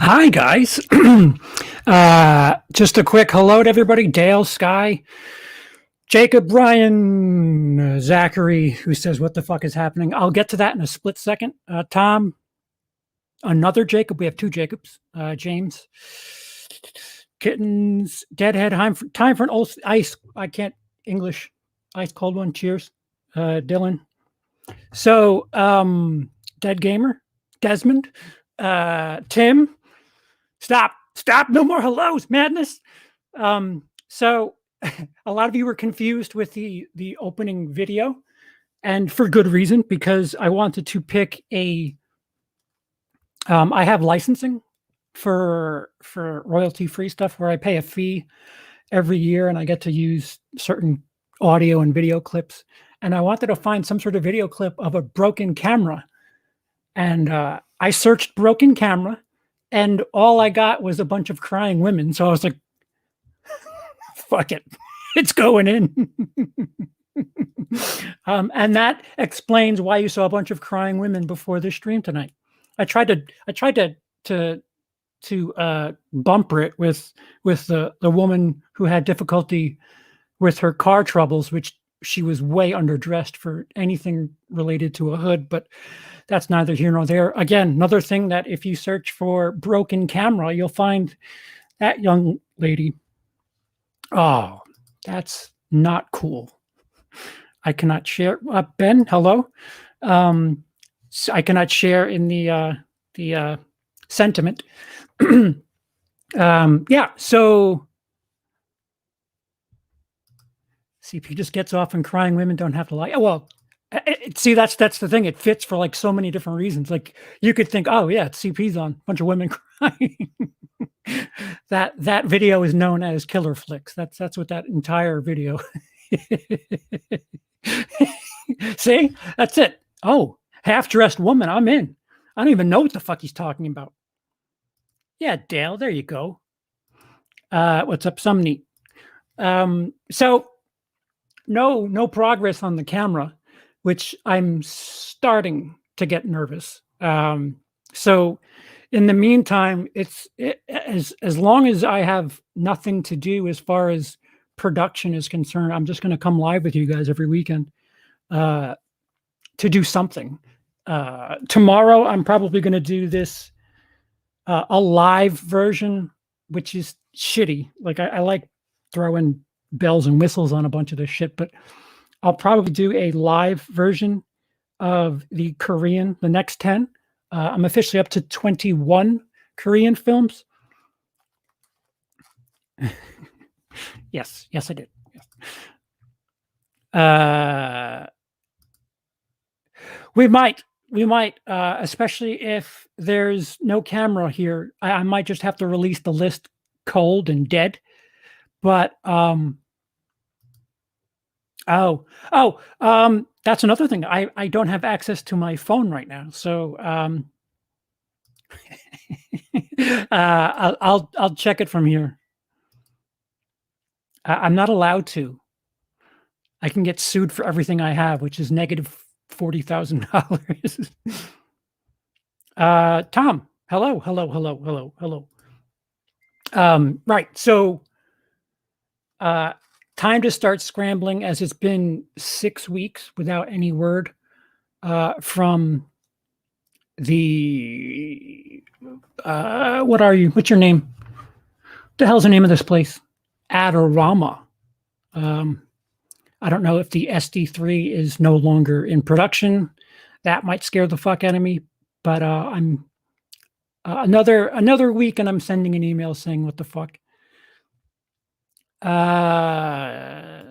Hi, guys. Just a quick hello to everybody. Dale, Sky, Jacob, Ryan, Zachary, who says, what the fuck is happening? I'll get to that in a split second. Tom, another Jacob. We have two Jacobs. James, Kittens, Deadhead, time for an old ice. I can't English. Ice cold one. Cheers. Dylan. So, Dead Gamer, Desmond, Tim, Stop. No more hellos, madness. So a lot of you were confused with the opening video, and for good reason, because I wanted to pick a I have licensing for royalty-free stuff where I pay a fee every year and I get to use certain audio and video clips. And I wanted to find some sort of video clip of a broken camera. And I searched broken camera, and all I got was a bunch of crying women. So I was like, fuck it. It's going in. And that explains why you saw a bunch of crying women before the stream tonight. I tried to bumper it with the woman who had difficulty with her car troubles, which she was way underdressed for anything related to a hood, but that's neither here nor there. Again, another thing that if you search for broken camera, you'll find that young lady. Oh, that's not cool. I cannot share. Ben, hello. So I cannot share in the sentiment. Yeah, so CP just gets off and crying women don't have to lie. Well, see, that's the thing. It fits for like so many different reasons. Like you could think, oh yeah, it's CP's on, a bunch of women crying. that video is known as Killer Flicks. That's what that entire video. See, that's it. Oh, half-dressed woman, I'm in. I don't even know what the fuck he's talking about. Yeah, Dale, there you go. What's up, some neat? So no progress on the camera, which I'm starting to get nervous. So in the meantime, as long as I have nothing to do as far as production is concerned, I'm just going to come live with you guys every weekend to do something. Tomorrow, I'm probably going to do this a live version, which is shitty. Like I like throwing bells and whistles on a bunch of this shit, but I'll probably do a live version of the Korean, the next 10. I'm officially up to 21 Korean films. Yes, I did. Yes. We might, especially if there's no camera here. I might just have to release the list cold and dead. But that's another thing. I don't have access to my phone right now, so I'll check it from here. I'm not allowed to. I can get sued for everything I have, which is negative $40,000. Tom, hello. Right, so time to start scrambling, as it's been 6 weeks without any word from the what are you? What's your name? What the hell's the name of this place? Adorama. I don't know if the SD3 is no longer in production. That might scare the fuck out of me. But I'm another week, and I'm sending an email saying what the fuck. CP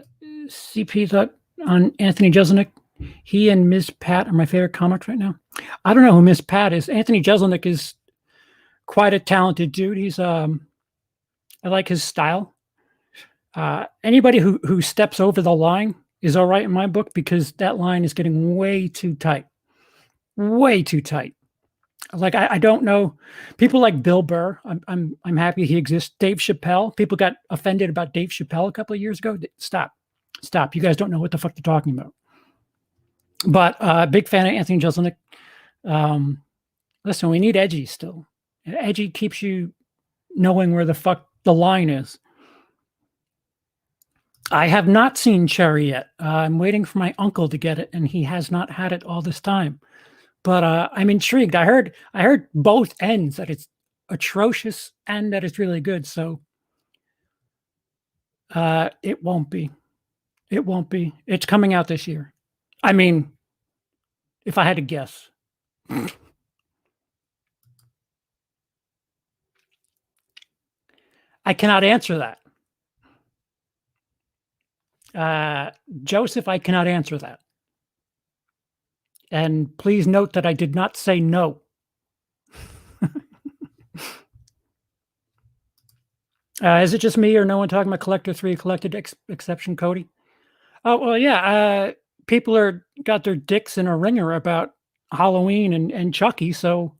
thought on Anthony Jeselnik. He and Ms. Pat are my favorite comics right now. I don't know who Ms. Pat is. Anthony Jeselnik is quite a talented dude. He's I like his style. Anybody who steps over the line is all right in my book, because that line is getting way too tight. Way too tight. Like I don't know. People like Bill Burr, I'm happy he exists. Dave Chappelle. People got offended about Dave Chappelle a couple of years ago. Stop. You guys don't know what the fuck they're talking about. But big fan of Anthony Jeselnik. Listen, we need edgy still. Edgy keeps you knowing where the fuck the line is. I have not seen Cherry yet. I'm waiting for my uncle to get it, and he has not had it all this time. But I'm intrigued. I heard both ends, that it's atrocious and that it's really good. So it won't be. It won't be. It's coming out this year. I mean, if I had to guess. I cannot answer that. Joseph, I cannot answer that. And please note that I did not say no. Is it just me or no one talking about Collector 3 collected exception Cody? Oh, well, yeah. People got their dicks in a ringer about Halloween and Chucky. So,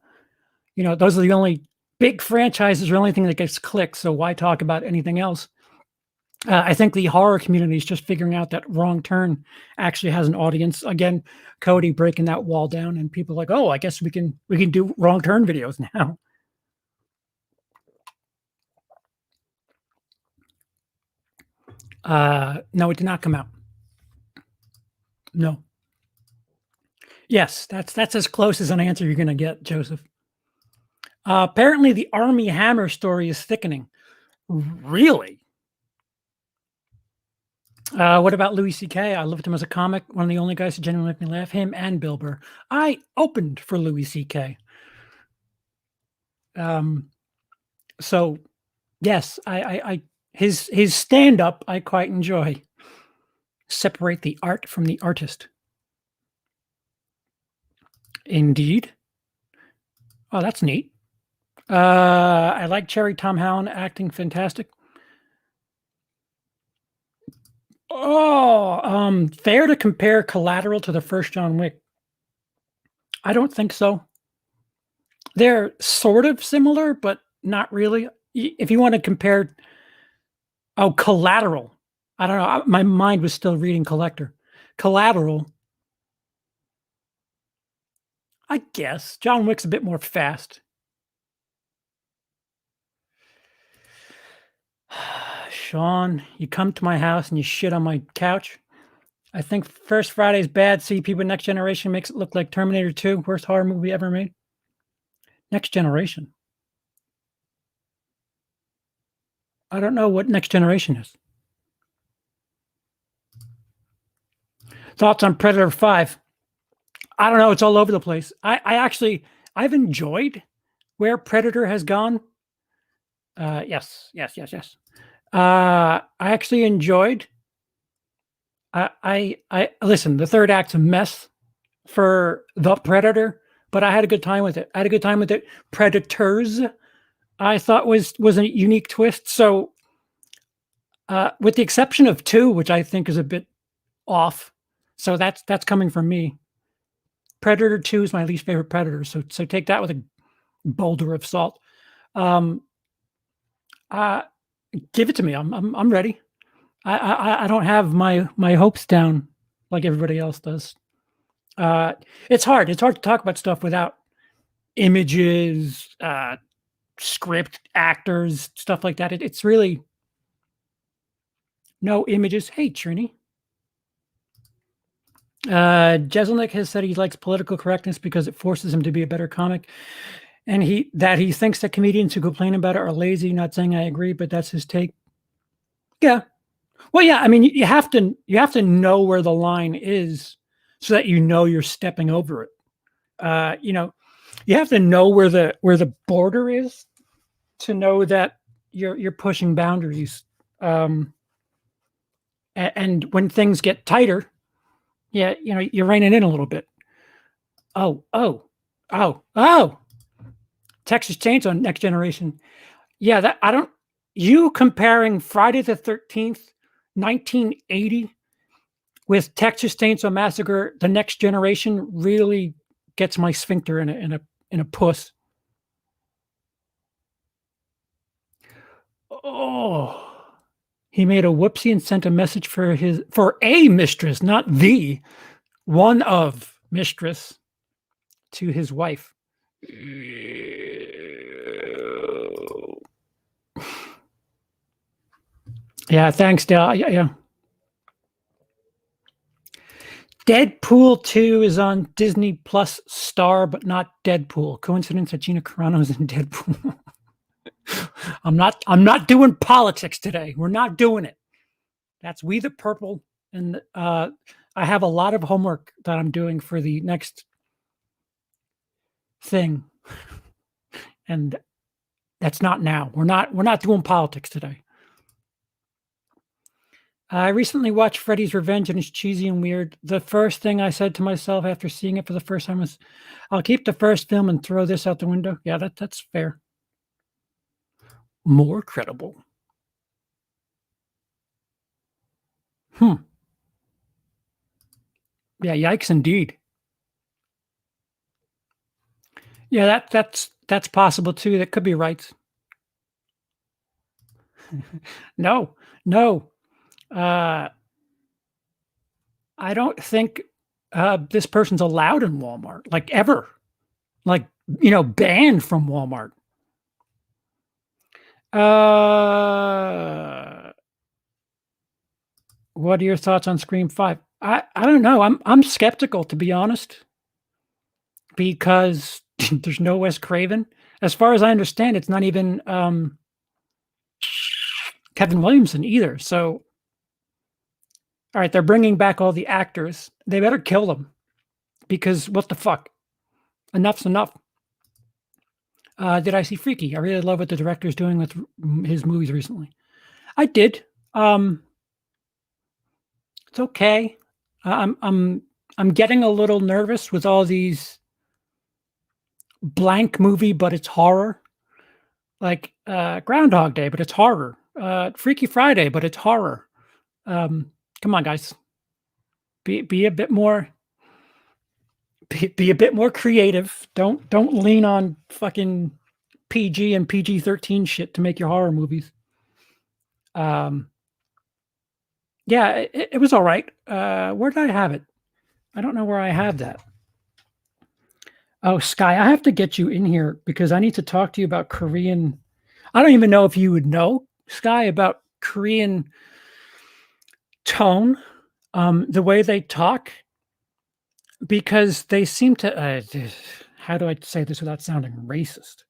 those are the only big franchises or only thing that gets clicks. So why talk about anything else? I think the horror community is just figuring out that Wrong Turn actually has an audience. Again, Cody breaking that wall down, and people are like, oh, I guess we can do Wrong Turn videos now. No, it did not come out. No. Yes, that's as close as an answer you're going to get, Joseph. Apparently, the Army Hammer story is thickening. Really? What about Louis C.K.? I loved him as a comic. One of the only guys who genuinely make me laugh. Him and Bill Burr. I opened for Louis C.K. So yes, I his stand up I quite enjoy. Separate the art from the artist. Indeed. Oh, that's neat. I like Cherry Tom Holland acting fantastic. Oh, fair to compare Collateral to the first John Wick? I don't think so. They're sort of similar, but not really. If you want to compare, Collateral. I don't know. My mind was still reading Collector. Collateral. I guess John Wick's a bit more fast. Sean, you come to my house and you shit on my couch. I think First Friday's bad. See people Next Generation makes it look like Terminator 2, worst horror movie ever made. Next Generation. I don't know what Next Generation is. Thoughts on Predator 5? I don't know. It's all over the place. I've enjoyed where Predator has gone. Yes. I actually enjoyed. I listen. The third act's a mess for the Predator, but I had a good time with it. Predators, I thought was a unique twist. So, with the exception of 2, which I think is a bit off, so that's coming from me. Predator 2 is my least favorite Predator, so take that with a boulder of salt. Give it to me. I'm ready. I don't have my hopes down like everybody else does. It's hard. It's hard to talk about stuff without images, script, actors, stuff like that. It's really no images. Hey, Trini. Jeselnik has said he likes political correctness because it forces him to be a better comic. And he thinks that comedians who complain about it are lazy. Not saying I agree, but that's his take. Yeah. Well, yeah. I mean, you have to know where the line is so that you're stepping over it. You have to know where the border is to know that you're pushing boundaries. And when things get tighter, yeah, you're reining in a little bit. Oh. Texas Chainsaw Next Generation. Yeah, you comparing Friday the 13th, 1980 with Texas Chainsaw Massacre, The Next Generation really gets my sphincter in a puss. Oh, he made a whoopsie and sent a message for a mistress, not the one of mistress, to his wife. Yeah, thanks, Dale. Yeah. Deadpool 2 is on Disney Plus Star, but not Deadpool. Coincidence that Gina Carano is in Deadpool. I'm not doing politics today. We're not doing it. That's We the Purple. And I have a lot of homework that I'm doing for the next thing. And that's not now. We're not doing politics today. I recently watched Freddy's Revenge and it's cheesy and weird. The first thing I said to myself after seeing it for the first time was, I'll keep the first film and throw this out the window. Yeah, that's fair. More credible. Yeah, yikes indeed. Yeah, that's possible too. That could be right. No, no. Uh, I don't think this person's allowed in Walmart, like ever. Like, banned from Walmart. What are your thoughts on Scream 5? I don't know. I'm skeptical, to be honest, because there's no Wes Craven. As far as I understand, it's not even Kevin Williamson either. So, all right, they're bringing back all the actors. They better kill them because what the fuck? Enough's enough. Did I see Freaky? I really love what the director's doing with his movies recently. I did. It's okay. I'm getting a little nervous with all these blank movie, but it's horror. Like Groundhog Day, but it's horror. Freaky Friday, but it's horror. Come on, guys. Be a bit more. Be a bit more creative. Don't lean on fucking PG and PG-13 shit to make your horror movies. Yeah, it was all right. Where did I have it? I don't know where I have that. Oh, Sky, I have to get you in here because I need to talk to you about Korean. I don't even know if you would know, Sky, about Korean tone, the way they talk, because they seem to. How do I say this without sounding racist?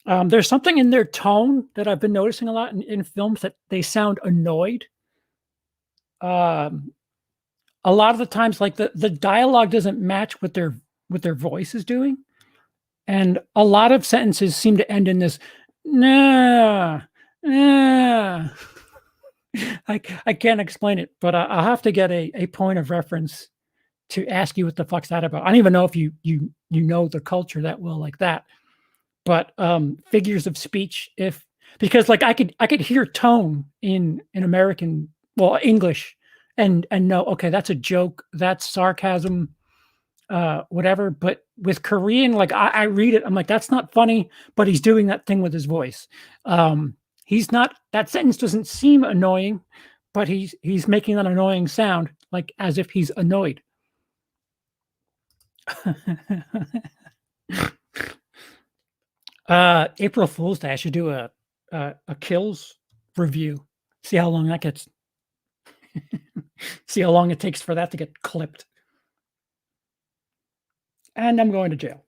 There's something in their tone that I've been noticing a lot in films that they sound annoyed. A lot of the times, like the dialogue doesn't match what their voice is doing, and a lot of sentences seem to end in this nah, nah. I can't explain it, but I'll have to get a point of reference to ask you what the fuck's that about. I don't even know if you know the culture that well like that, but figures of speech, if because like I could hear tone in American, well, English, and know, okay, that's a joke, that's sarcasm, whatever. But with Korean, like I read it, I'm like, that's not funny, but he's doing that thing with his voice. He's not, that sentence doesn't seem annoying, but he's making that annoying sound, like as if he's annoyed. April Fool's Day, I should do a kills review. See how long that gets. See how long it takes for that to get clipped. And I'm going to jail.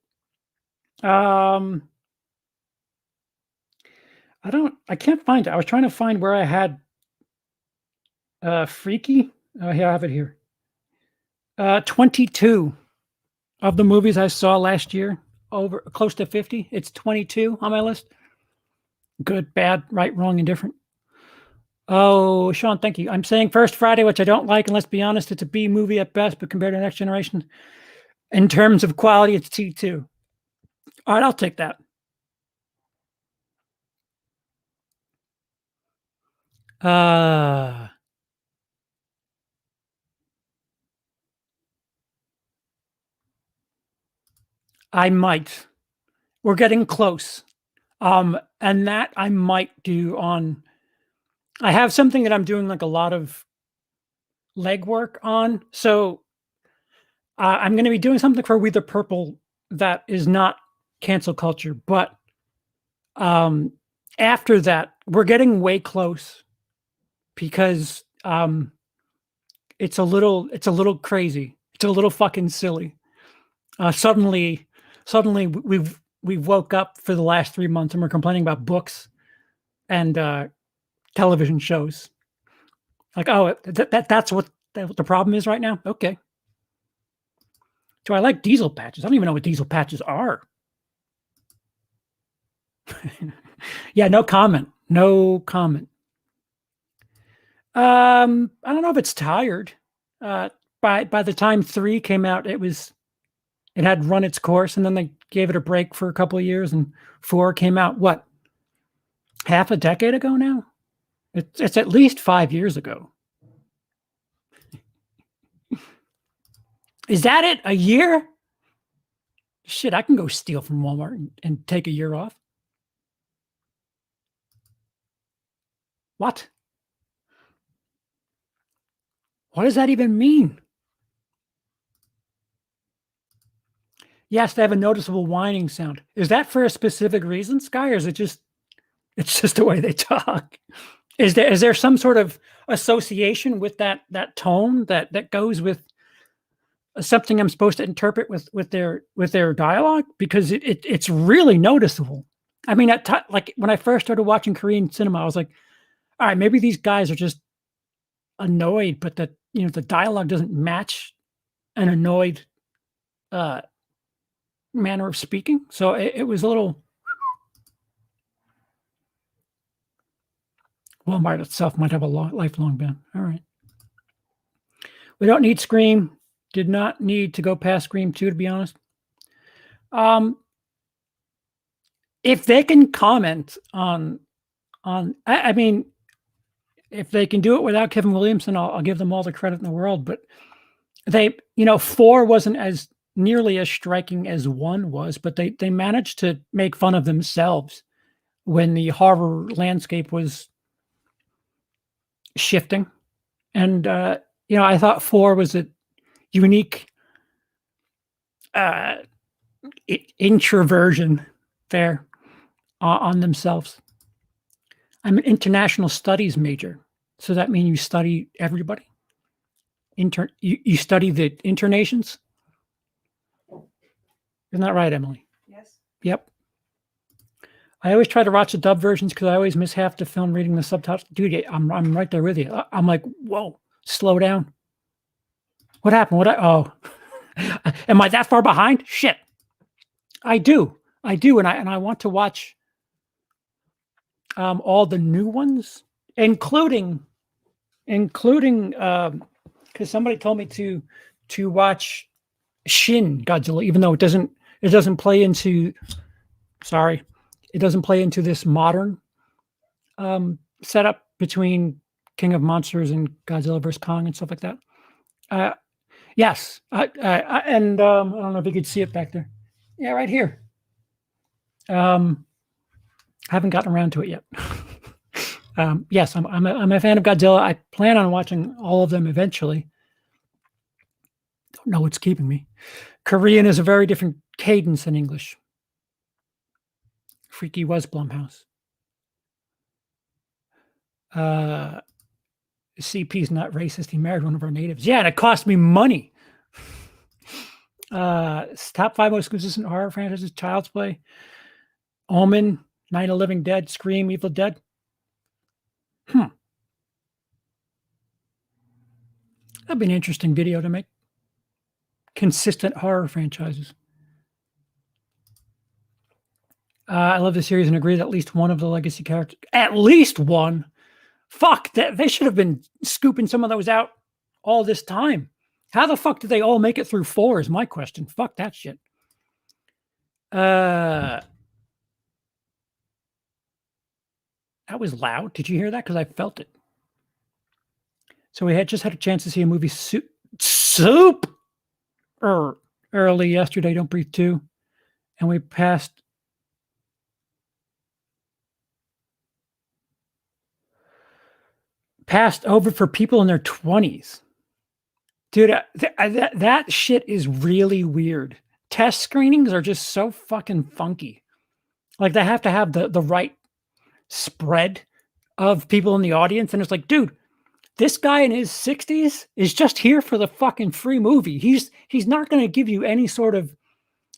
I can't find it. I was trying to find where I had Freaky. Here, I have it here. 22 of the movies I saw last year, over close to 50. It's 22 on my list. Good, bad, right, wrong, indifferent. Oh, Sean, thank you. I'm saying First Friday, which I don't like, and let's be honest, it's a B movie at best, but compared to Next Generation, in terms of quality, it's T2. All right, I'll take that. I might. We're getting close. And that I might do on. I have something that I'm doing like a lot of legwork on. So I'm going to be doing something for We the Purple that is not cancel culture. But after that, we're getting way close because it's a little crazy. It's a little fucking silly. Suddenly, we've woke up for the last 3 months and we're complaining about books and television shows. Like, oh, that's what the problem is right now. Okay. Do I like diesel patches? I don't even know what diesel patches are. Yeah, no comment. No comment. I don't know if it's tired. By the time 3 came out, it had run its course, and then they gave it a break for a couple of years, and 4 came out, what, half a decade ago now? It's at least 5 years ago. Is that it? A year? Shit, I can go steal from Walmart and take a year off. What? What does that even mean? Yes, they have a noticeable whining sound. Is that for a specific reason, Sky, or is it just it's just the way they talk? Is there some sort of association with that tone that goes with something I'm supposed to interpret with their dialogue? Because it's really noticeable. I mean, like when I first started watching Korean cinema, I was like, all right, maybe these guys are just annoyed, but the dialogue doesn't match an annoyed manner of speaking. So it was a little. Walmart itself might have a lifelong ban. All right. We don't need Scream. Did not need to go past Scream 2, to be honest. If they can comment on, I mean, if they can do it without Kevin Williamson, I'll give them all the credit in the world. But 4 wasn't as nearly as striking as 1 was, but they managed to make fun of themselves when the horror landscape was shifting. And I thought 4 was a unique introversion there on themselves. I'm an international studies major, so that means you study everybody. You study the internations. Isn't that right, Emily? Yes. Yep. I always try to watch the dub versions because I always miss half the film reading the subtitles. Dude, I'm right there with you. I'm like, whoa, slow down. What happened? Am I that far behind? Shit. I do, and I want to watch all the new ones, including because somebody told me to watch Shin Godzilla, even though it doesn't play into. Sorry, it doesn't play into this modern setup between King of Monsters and Godzilla vs Kong and stuff like that. Yes, and I don't know if you could see it back there. Yeah, right here. Haven't gotten around to it yet. Yes, I'm a fan of Godzilla. I plan on watching all of them eventually. Don't know what's keeping me. Korean is a very different cadence than English. Freaky was Blumhouse. CP's not racist. He married one of our natives. Yeah, and it cost me money. Top 5 most consistent horror franchises: Child's Play, Omen, Night of the Living Dead, Scream, Evil Dead. That'd be an interesting video to make. Consistent horror franchises. I love the series and agree that at least one of the legacy characters, at least one. Fuck, they should have been scooping some of those out all this time. How the fuck did they all make it through 4 is my question. Fuck that shit. That was loud. Did you hear that? Because I felt it. So we just had a chance to see a movie Soup early yesterday. Don't Breathe 2. And we passed over for people in their 20s. Dude, that shit is really weird test screenings are just so fucking funky. Like they have to have the right spread of people in the audience, and it's like, dude, this guy in his 60s is just here for the fucking free movie. He's not going to give you any sort of.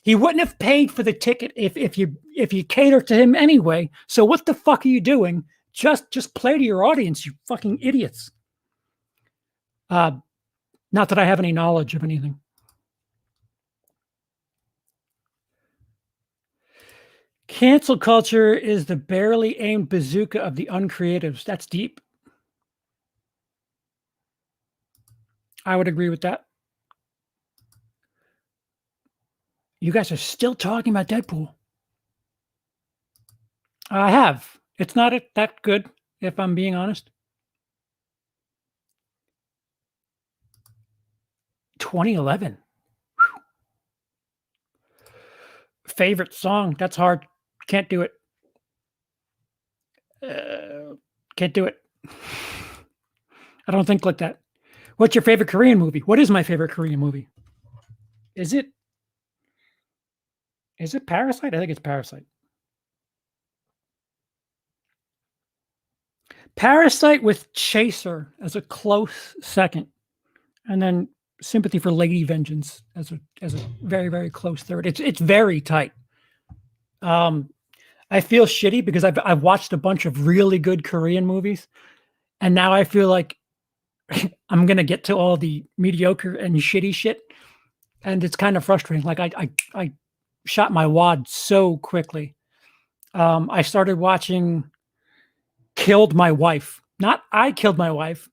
He wouldn't have paid for the ticket if you cater to him anyway. So what the fuck are you doing? Just play to your audience, you fucking idiots. Not that I have any knowledge of anything. Cancel culture is the barely aimed bazooka of the uncreatives. That's deep. I would agree with that. You guys are still talking about Deadpool. I have. It's not that good, if I'm being honest. 2011. Whew. Favorite song? That's hard. Can't do it. Can't do it. I don't think like that. What's your favorite Korean movie? What is my favorite Korean movie? Is it Parasite? I think it's Parasite. Parasite with Chaser as a close second, and then Sympathy for Lady Vengeance as a very, very close third. It's very tight. I feel shitty because I've watched a bunch of really good Korean movies, and now I feel like I'm gonna get to all the mediocre and shitty shit, and it's kind of frustrating. Like I shot my wad so quickly. I started watching Killed My Wife. Not I Killed My Wife.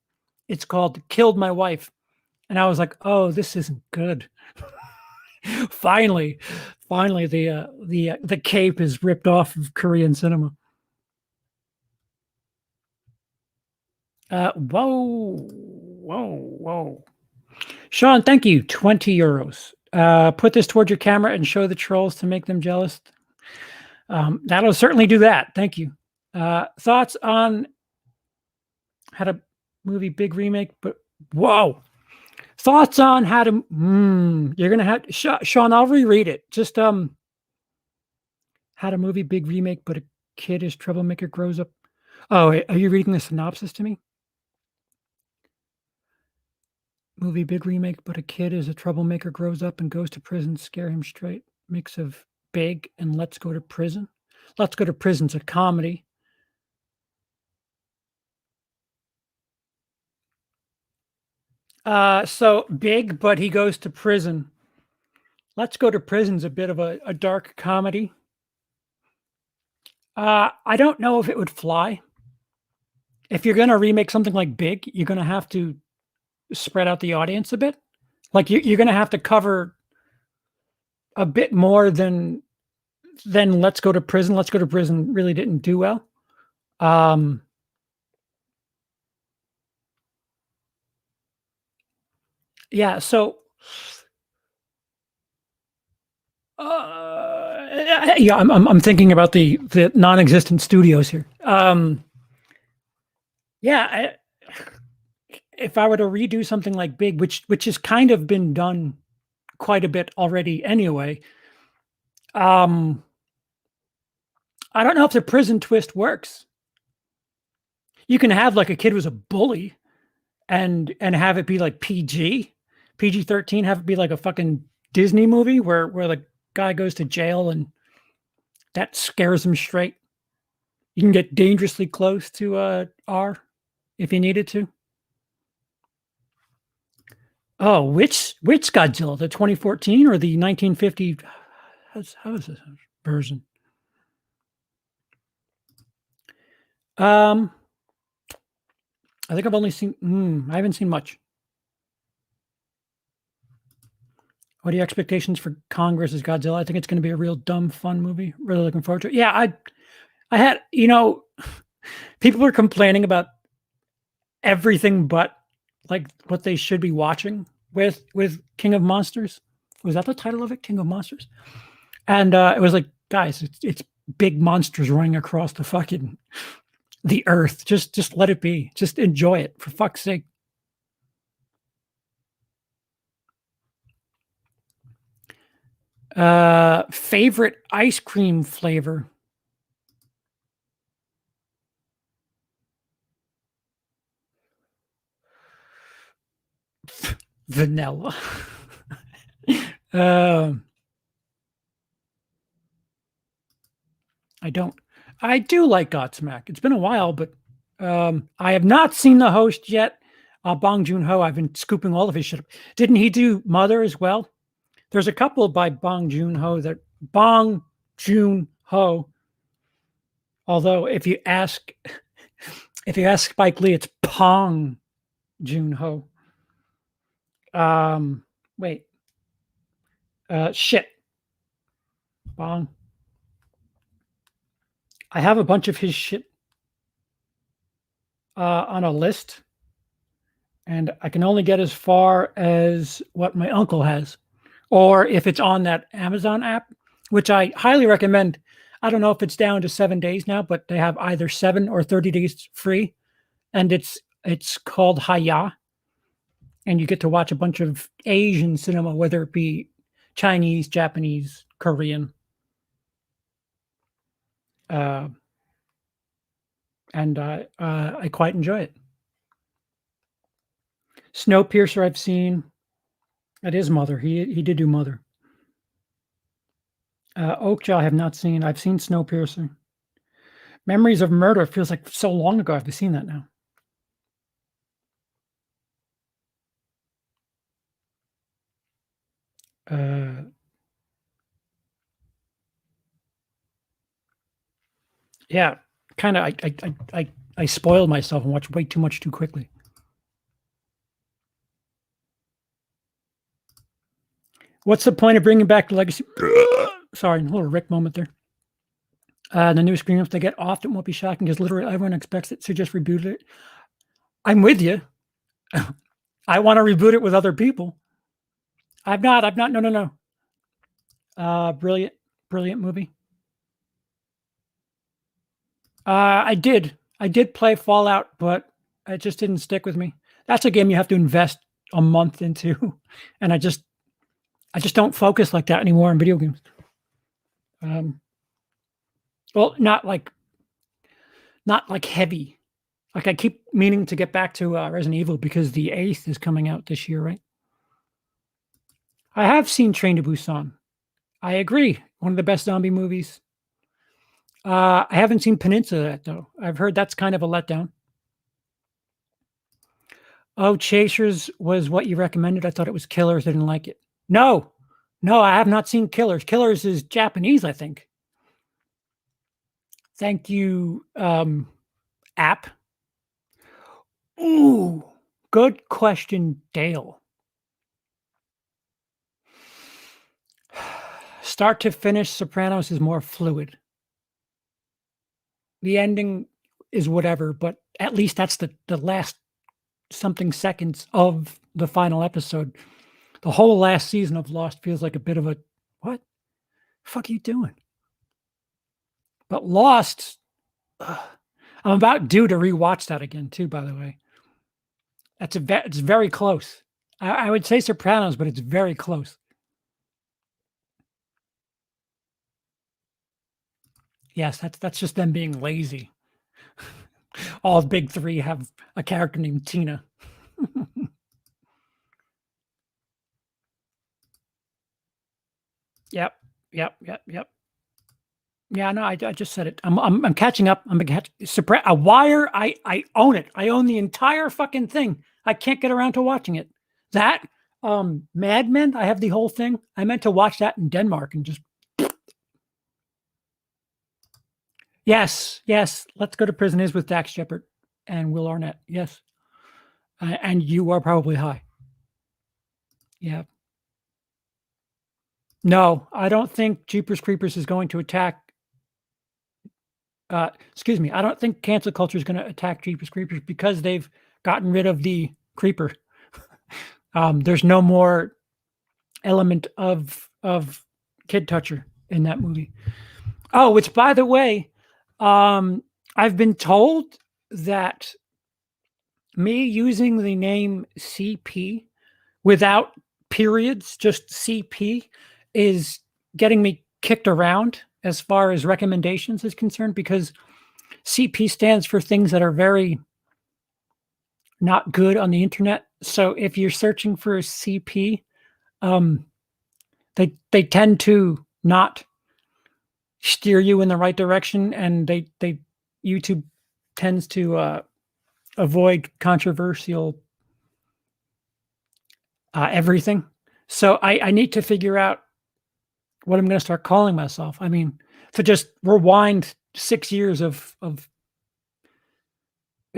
It's called Killed My Wife. And I was like, "Oh, this isn't good." finally, the cape is ripped off of Korean cinema. Whoa. Sean, thank you. 20 euros. Put this towards your camera and show the trolls to make them jealous. That'll certainly do that. Thank you. Thoughts on how to movie big remake, but whoa. Thoughts on how to you're gonna have Sean, I'll reread it. Just how to movie big remake, but a kid is troublemaker grows up. Oh, are you reading the synopsis to me? Movie big remake, but a kid is a troublemaker grows up and goes to prison, scare him straight. Mix of Big and Let's Go to Prison. Let's Go to Prison's a comedy. So Big, but he goes to prison. Let's Go to Prison's a bit of a dark comedy. I don't know if it would fly. If you're gonna remake something like Big, you're gonna have to spread out the audience a bit. Like you're gonna have to cover a bit more than Let's Go to Prison. Let's Go to Prison really didn't do well. Yeah, so yeah, I'm thinking about the non-existent studios here. Yeah, if I were to redo something like Big, which has kind of been done quite a bit already anyway, I don't know if the prison twist works. You can have like a kid who's a bully and have it be like PG-13, have it be like a fucking Disney movie where the guy goes to jail and that scares him straight. You can get dangerously close to R if you needed to. Oh, which Godzilla? The 2014 or the 1950? How is this version? I think I've only seen. I haven't seen much. What are your expectations for Kong versus Godzilla? I think it's going to be a real dumb, fun movie. Really looking forward to it. Yeah, I had, people were complaining about everything but like what they should be watching with King of Monsters. Was that the title of it? King of Monsters? And it was like, guys, it's big monsters running across the earth. Just let it be. Just enjoy it, for fuck's sake. Favorite ice cream flavor? Vanilla. um, I don't. I do like Godsmack. It's been a while, but I have not seen the host yet. Bong Joon-ho. I've been scooping all of his shit. Didn't he do Mother as well? There's a couple by Bong Joon-ho that Bong Joon-ho. Although if you ask Spike Lee, it's Pong Joon-ho. Wait. Shit. Bong. I have a bunch of his shit on a list, and I can only get as far as what my uncle has, or if it's on that Amazon app, which I highly recommend. I don't know if it's down to 7 days now, but they have either 7 or 30 days free, and it's called Haya, and you get to watch a bunch of Asian cinema, whether it be Chinese, Japanese, Korean. And I quite enjoy it. Snowpiercer, I've seen. It is Mother. He did do Mother. Oakjaw, I have not seen. I've seen Snowpiercer. Memories of Murder feels like so long ago. I've seen that now. Yeah, kind of. I spoiled myself and watched way too much too quickly. What's the point of bringing back the Legacy? Sorry, a little Rick moment there. The new screen, if they get off, it won't be shocking because literally everyone expects it, so just reboot it. I'm with you. I want to reboot it with other people. I've not. No. Brilliant movie. I did play Fallout, but it just didn't stick with me. That's a game you have to invest a month into, and I just don't focus like that anymore in video games. Well, not like heavy. Like I keep meaning to get back to Resident Evil because the 8th is coming out this year, right? I have seen Train to Busan. I agree. One of the best zombie movies. I haven't seen Peninsula yet, though. I've heard that's kind of a letdown. Oh, Chasers was what you recommended. I thought it was Killers. I didn't like it. No, I have not seen Killers. Killers is Japanese, I think. Thank you, app. Ooh, good question, Dale. Start to finish, Sopranos is more fluid. The ending is whatever, but at least that's the last something seconds of the final episode. The whole last season of Lost feels like a bit of a what? Fuck are you doing? But Lost, I'm about due to rewatch that again too. By the way, it's very close. I would say Sopranos, but it's very close. Yes, that's just them being lazy. All big three have a character named Tina. Yep. Yeah, no, I just said it. I'm catching up. I'm a Wire. I own it. I own the entire fucking thing. I can't get around to watching it. That Mad Men. I have the whole thing. I meant to watch that in Denmark and just. Yes. Let's Go to Prison is with Dax Shepard and Will Arnett. Yes, and you are probably high. Yeah. No, I don't think Jeepers Creepers is going to attack. Excuse me. I don't think cancel culture is going to attack Jeepers Creepers because they've gotten rid of the creeper. There's no more element of kid toucher in that movie. Oh, which by the way, I've been told that me using the name CP without periods, just CP, is getting me kicked around as far as recommendations is concerned because CP stands for things that are very not good on the internet. So if you're searching for a CP, um, they tend to not steer you in the right direction, and they YouTube tends to avoid controversial everything. So I need to figure out what I'm going to start calling myself. I mean, to just rewind 6 years of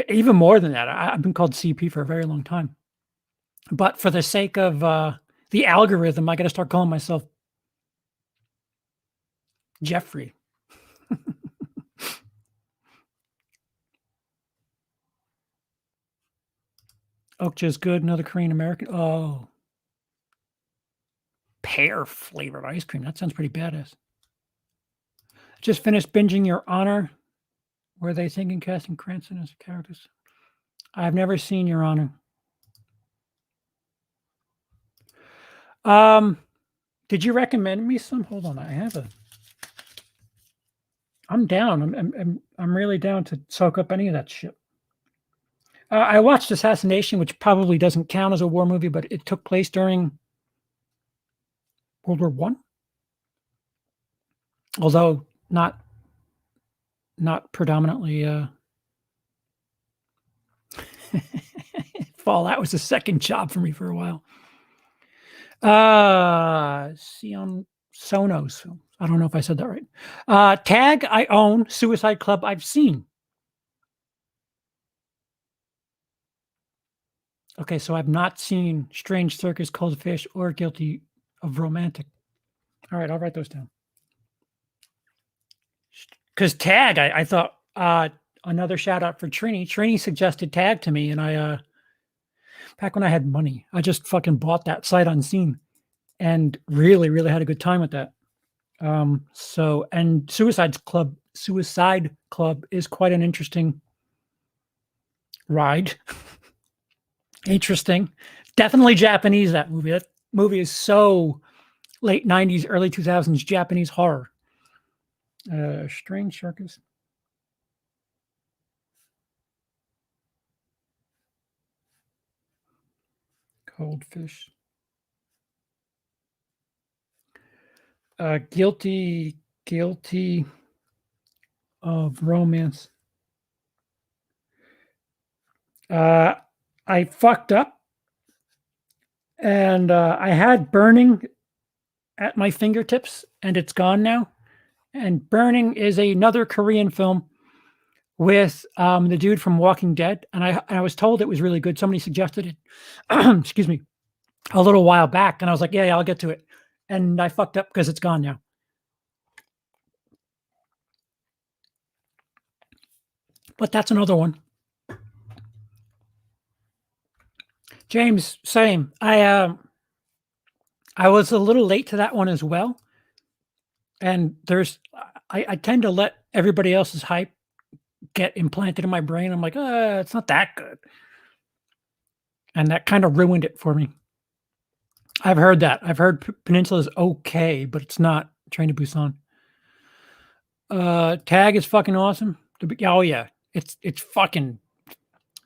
even more than that. I've been called CP for a very long time, but for the sake of the algorithm, I got to start calling myself Jeffrey. Okja is good. Another Korean American. Oh, pear flavored ice cream. That sounds pretty badass. Just finished binging Your Honor. Were they thinking casting Cranston as characters? I've never seen Your Honor. Did you recommend me some? Hold on, I have a. I'm down. I'm really down to soak up any of that shit. I watched Assassination, which probably doesn't count as a war movie, but it took place during World War One, although not predominantly. Fallout was a second job for me for a while. Sion Sonos. I don't know if I said that right. Tag I own. Suicide Club I've seen. Okay, so I've not seen Strange Circus, Cold Fish, or Guilty of Romantic. All right, I'll write those down. Because Tag, I thought another shout out for Trini. Trini suggested Tag to me, and I back when I had money, I just fucking bought that sight unseen, and really, really had a good time with that. So and Suicide Club is quite an interesting ride. Interesting. Definitely Japanese, that movie. That movie is so late 90s, early 2000s Japanese horror. Strange Circus. Cold Fish. Guilty of Romance. I fucked up, and I had Burning at my fingertips, and it's gone now. And Burning is another Korean film with the dude from Walking Dead, and I was told it was really good. Somebody suggested it, excuse me, a little while back, and I was like, yeah, I'll get to it. And I fucked up because it's gone now. But that's another one. James, same. I was a little late to that one as well. And I tend to let everybody else's hype get implanted in my brain. I'm like, it's not that good. And that kind of ruined it for me. I've heard that. I've heard Peninsula is okay, but it's not Train to Busan. Tag is fucking awesome. Oh yeah, it's fucking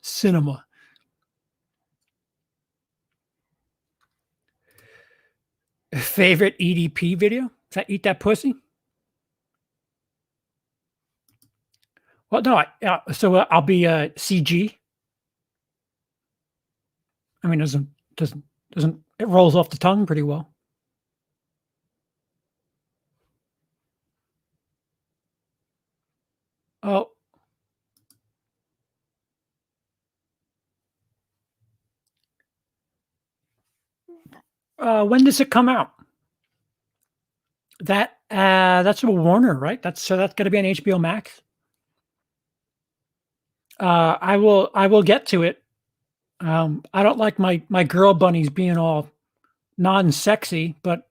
cinema. Favorite EDP video? Is that Eat That Pussy? Well, no. So I'll be CG. I mean, doesn't it rolls off the tongue pretty well? Oh. When does it come out? That's a Warner, right? That's going to be on HBO Max. I will get to it. I don't like my girl bunnies being all non-sexy, but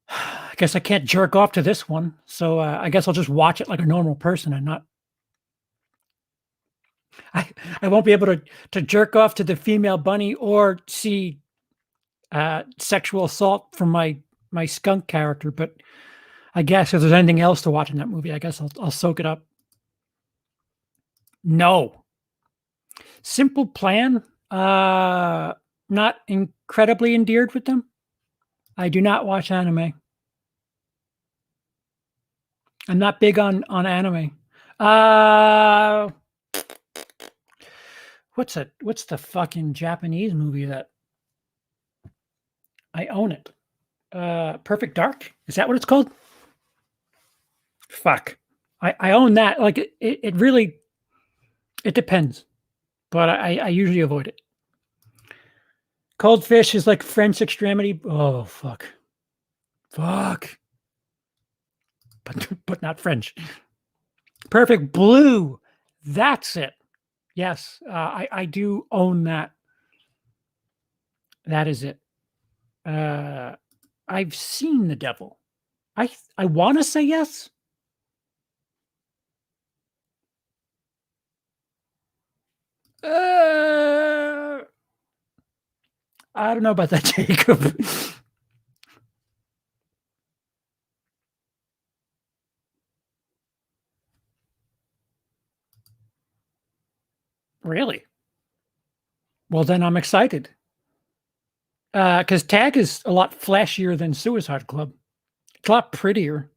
I guess I can't jerk off to this one. So I guess I'll just watch it like a normal person and not. I won't be able to jerk off to the female bunny or see sexual assault from my my skunk character, but I guess if there's anything else to watch in that movie, I guess I'll soak it up. No. Simple Plan, not incredibly endeared with them. I do not watch anime. I'm not big on anime. Uh, what's the fucking Japanese movie that I own it? Perfect Dark? Is that what it's called? Fuck. I own that. Like it really it depends, but I usually avoid it. Cold Fish is like French extremity. Oh fuck. Fuck. But not French. Perfect Blue. That's it. Yes, I do own that. That is it. I've seen The Devil. I want to say yes. I don't know about that, Jacob. Really? Well, then I'm excited. Because Tag is a lot flashier than Suicide Club. It's a lot prettier,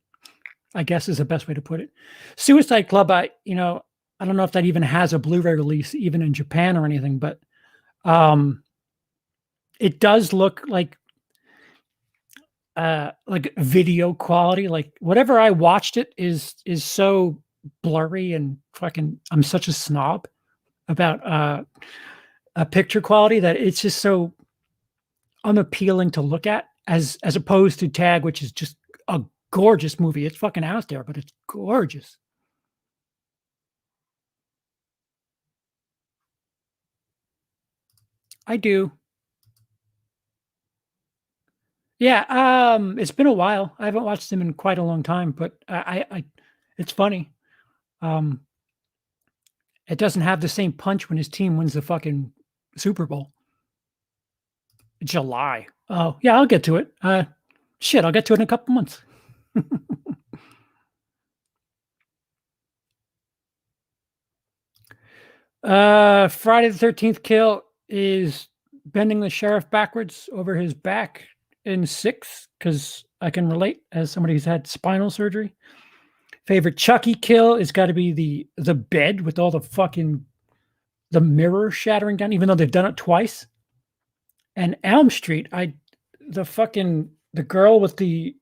I guess is the best way to put it. Suicide Club, I don't know if that even has a Blu-ray release, even in Japan or anything, but it does look like video quality. Like whatever I watched it is so blurry and fucking. I'm such a snob about a picture quality that it's just so unappealing to look at as opposed to Tag, which is just a gorgeous movie. It's fucking out there, but it's gorgeous. I do. Yeah, it's been a while. I haven't watched him in quite a long time, but I it's funny. Um, it doesn't have the same punch when his team wins the fucking Super Bowl. July. Oh, yeah, I'll get to it. Shit, I'll get to it in a couple months. Friday the 13th kill is bending the sheriff backwards over his back in 6 because I can relate as somebody who's had spinal surgery. Favorite Chucky kill is got to be the bed with all the mirror shattering down, even though they've done it twice. And Elm Street, the girl with the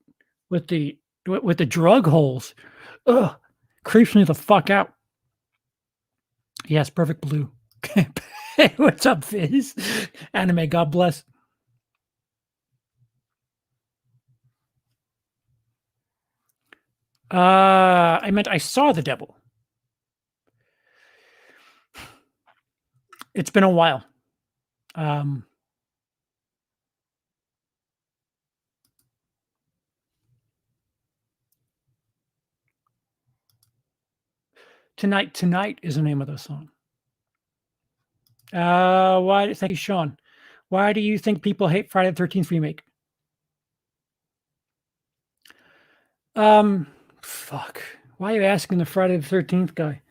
drug holes, ugh, creeps me the fuck out. Yes, Perfect Blue. Hey, what's up, Fizz? Anime, God bless. I meant I saw The Devil. It's been a while. Tonight is the name of the song. Why? Thank you, Sean. Why do you think people hate Friday the 13th remake? Fuck. Why are you asking the Friday the 13th guy?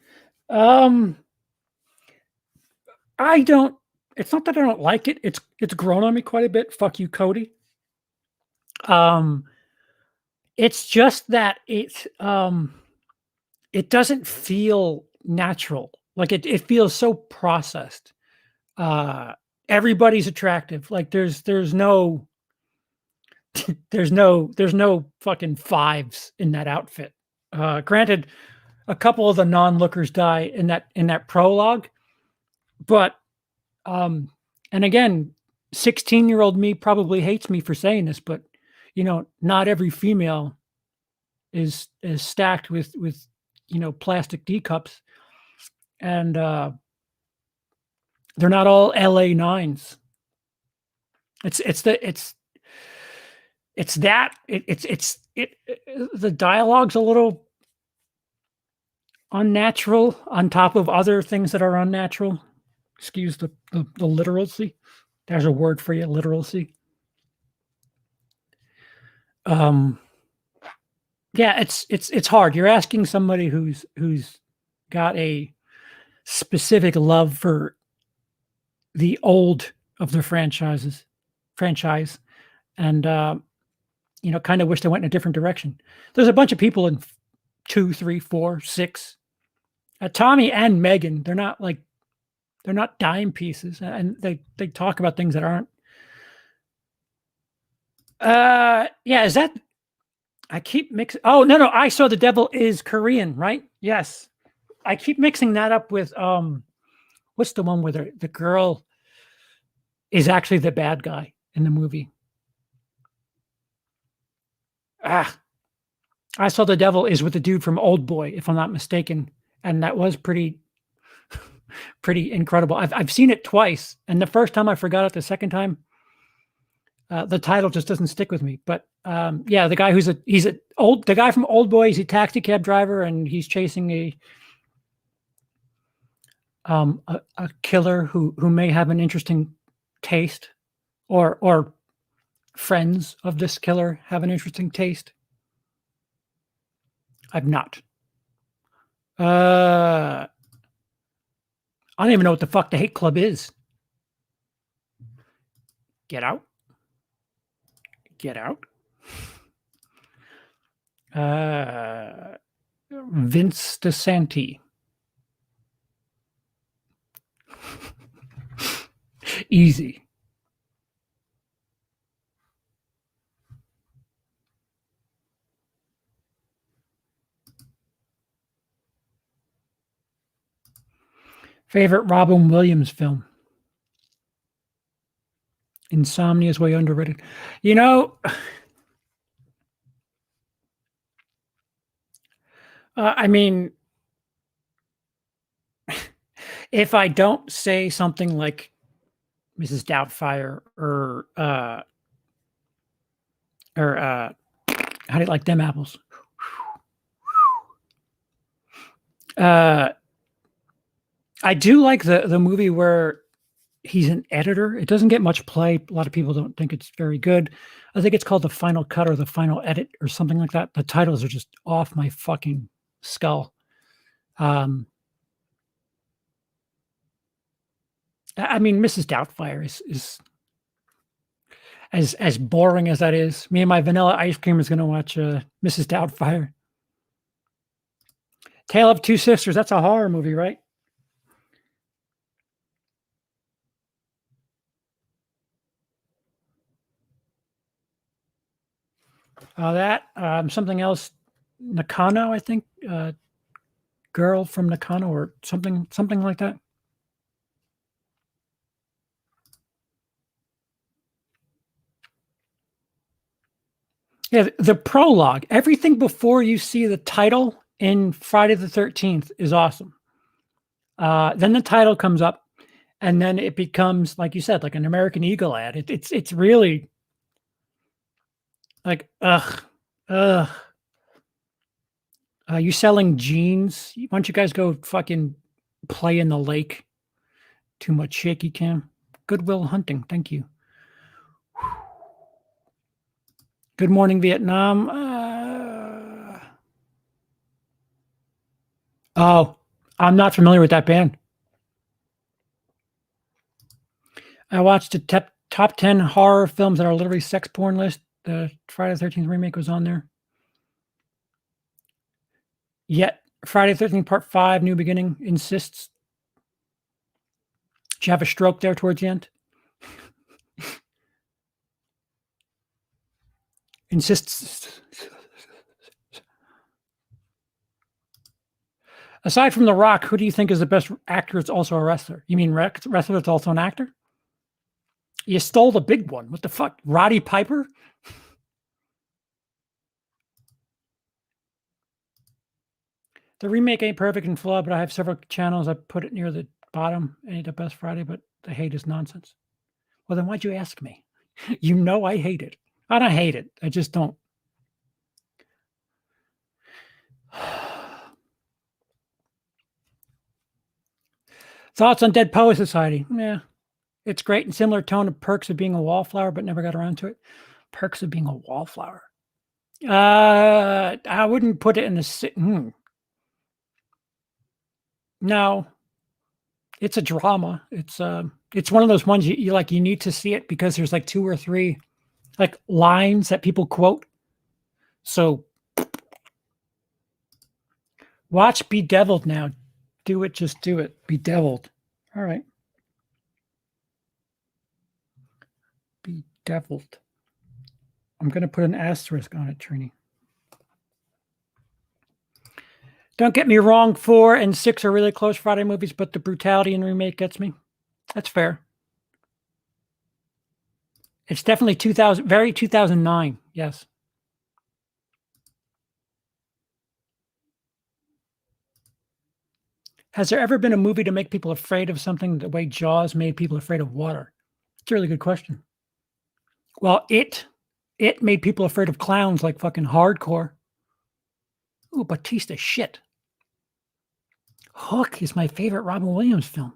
I don't. It's not that I don't like it. It's grown on me quite a bit. Fuck you, Cody. It's just that it doesn't feel natural. Like it feels so processed. Everybody's attractive. Like there's no there's no fucking fives in that outfit. Granted, a couple of the non-lookers die in that prologue, but and again, 16-year-old me probably hates me for saying this, but not every female is stacked with plastic D cups, and they're not all LA nines. The dialogue's a little unnatural on top of other things that are unnatural. Excuse the literacy. There's a word for you, literacy. Yeah, it's hard. You're asking somebody who's got a specific love for the old of the franchise, and kind of wish they went in a different direction. There's a bunch of people in 2, 3, 4, 6. Tommy and Megan, they're not dime pieces, and they talk about things that aren't. Yeah, is that? I keep mixing. Oh no, I Saw the Devil is Korean, right? Yes, I keep mixing that up with what's the one where the girl is actually the bad guy in the movie? Ah, I Saw the Devil is with the dude from Old Boy, if I'm not mistaken, and that was pretty incredible. I've seen it twice, and the first time I forgot it. The second time, the title just doesn't stick with me. But yeah, the guy the guy from Old Boy. He's a taxi cab driver, and he's chasing a killer who may have an interesting taste, or friends of this killer have an interesting taste. I've not. I don't even know what the fuck the Hate Club is. Get Out. Get Out. Vince DeSanti. Easy. Favorite Robin Williams film? Insomnia is way underrated. I mean, if I don't say something like Mrs. Doubtfire or how do you like them apples? I do like the movie where he's an editor. It doesn't get much play. A lot of people don't think it's very good. I think it's called The Final Cut or The Final Edit or something like that. The titles are just off my fucking skull. I mean, Mrs. Doubtfire is as boring as that is. Me and my vanilla ice cream is going to watch Mrs. Doubtfire. Tale of Two Sisters. That's a horror movie, right? That something else. Nakano, I think. Girl from Nakano or something like that. Yeah, the prologue, everything before you see the title in Friday the 13th is awesome. Then the title comes up, and then it becomes, like you said, like an American Eagle ad. It's really like, ugh. You selling jeans? Why don't you guys go fucking play in the lake? Too much shaky cam. Goodwill Hunting, thank you. Good Morning Vietnam. Oh, I'm not familiar with that band. I watched the top 10 horror films that are literally sex porn list. The Friday the 13th remake was on there. Yet Friday the 13th Part 5, New Beginning, insists. Did you have a stroke there towards the end? Insists. Aside from The Rock, who do you think is the best actor that's also a wrestler? You mean wrestler that's also an actor? You stole the big one. What the fuck? Roddy Piper? The remake ain't perfect and flawed, but I have several channels. I put it near the bottom. Ain't the best Friday, but the hate is nonsense. Well, then why'd you ask me? You know I hate it. I don't hate it. I just don't. Thoughts on Dead Poet Society? Yeah. It's great and similar tone of Perks of Being a Wallflower, but never got around to it. Perks of Being a Wallflower. I wouldn't put it in the no, it's a drama. It's one of those ones you like, you need to see it because there's like 2 or 3, like, lines that people quote. So, watch Bedeviled now. Do it, just do it. Bedeviled. All right. Bedeviled. I'm gonna put an asterisk on it, Trini. Don't get me wrong, 4 and 6 are really close Friday movies, but the brutality in the remake gets me. That's fair. It's definitely 2000, very 2009. Yes. Has there ever been a movie to make people afraid of something the way Jaws made people afraid of water? It's a really good question. Well, it made people afraid of clowns like fucking hardcore. Ooh, Batista shit. Hook is my favorite Robin Williams film.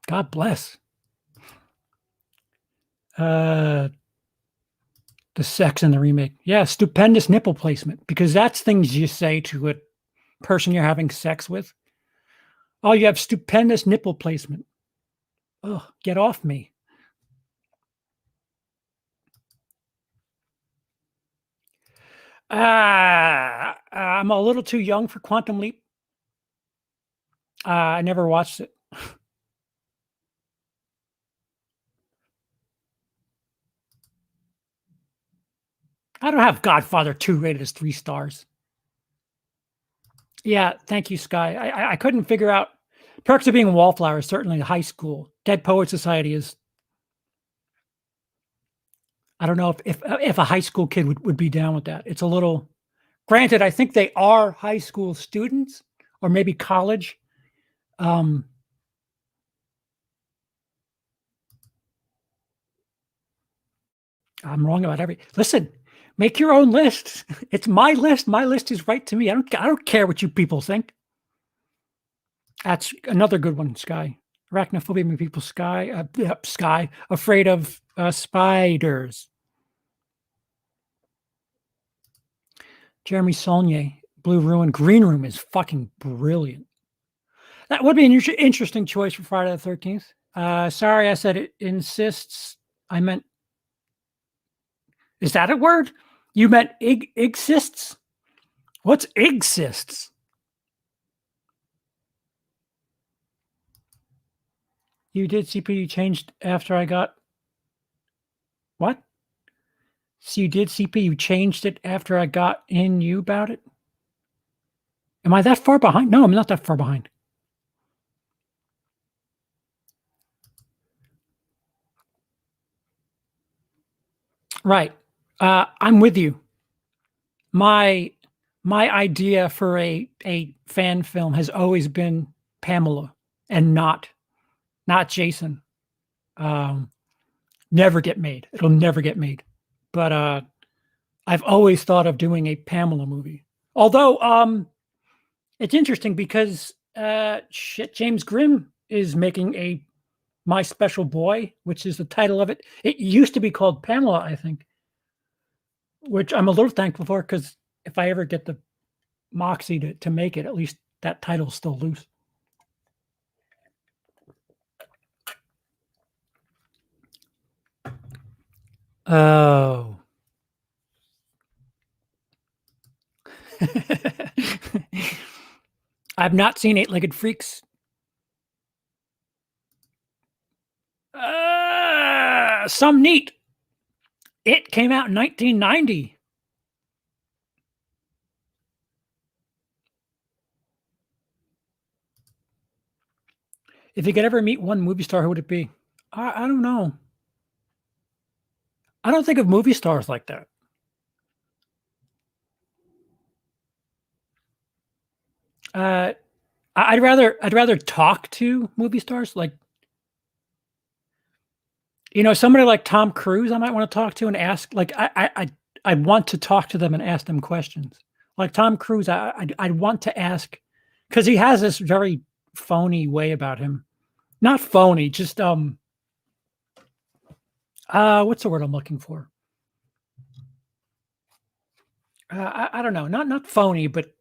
God bless. The sex in the remake. Yeah, stupendous nipple placement, because that's things you say to a person you're having sex with. Oh, you have stupendous nipple placement. Oh, get off me. I'm a little too young for Quantum Leap. I never watched it. I don't have Godfather 2 rated as 3 stars. Yeah, thank you, Sky. I couldn't figure out Perks of Being a Wallflower is certainly high school. Dead Poet Society is. I don't know if a high school kid would be down with that. It's a little. Granted, I think they are high school students or maybe college. I'm wrong about listen, make your own list. It's my list. My list is right to me. I don't care what you people think. That's another good one, Sky. Arachnophobia made people Sky afraid of spiders. Jeremy Saulnier, Blue Ruin, Green Room is fucking brilliant. That would be an interesting choice for Friday the 13th. Sorry, I said it insists. I meant, is that a word? You meant exists? What's exists? You did CPU changed after I got what? So you did CPU changed it after I got in you about it? Am I that far behind? No, I'm not that far behind. Right. I'm with you. My idea for a fan film has always been Pamela and not Jason. Never get made. It'll never get made. But I've always thought of doing a Pamela movie. Although it's interesting because James Grimm is making a My Special Boy, which is the title of it. It used to be called Pamela, I think, which I'm a little thankful for because if I ever get the moxie to make it, at least that title's still loose. Oh. I've not seen Eight-Legged Freaks. Some neat. It came out in 1990. If you could ever meet one movie star, who would it be? I don't know. I don't think of movie stars like that. I'd rather talk to movie stars, like, somebody like Tom Cruise. I might want to talk to and ask, like, I want to talk to them and ask them questions. Like Tom Cruise, I'd want to ask because he has this very phony way about him. Not phony, just what's the word I'm looking for? I don't know, not phony, but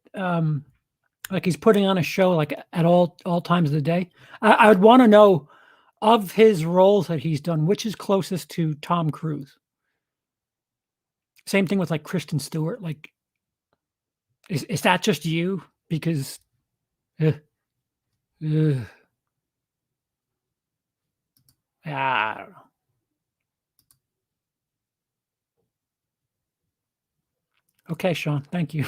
like he's putting on a show like at all times of the day. I would want to know of his roles that he's done, which is closest to Tom Cruise. Same thing with like Kristen Stewart. Like, is that just you? Because, uh, uh, I don't know. Okay, Sean, thank you.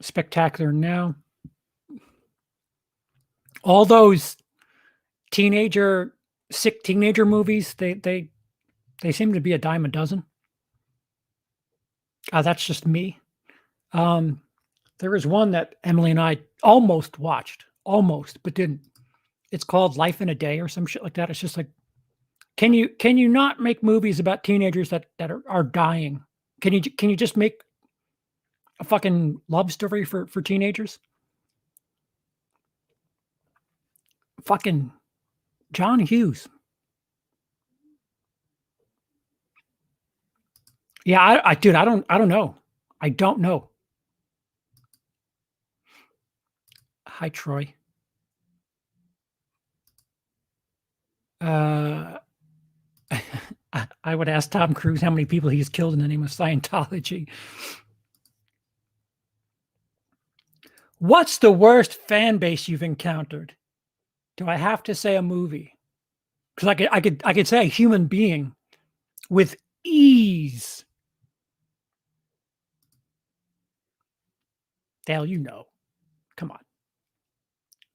Spectacular now. All those teenager, sick teenager movies, they seem to be a dime a dozen. That's just me. Um, there was one that Emily and I almost watched, almost, but didn't. It's called Life in a Day or some shit like that. It's just like, can you not make movies about teenagers that are dying? Can you just make a fucking love story for teenagers? Fucking John Hughes. Yeah, dude, I don't know. I don't know. Hi, Troy. Uh, I would ask Tom Cruise how many people he's killed in the name of Scientology. What's the worst fan base you've encountered? Do I have to say a movie? Because I could say a human being with ease. Dale, you know. Come on.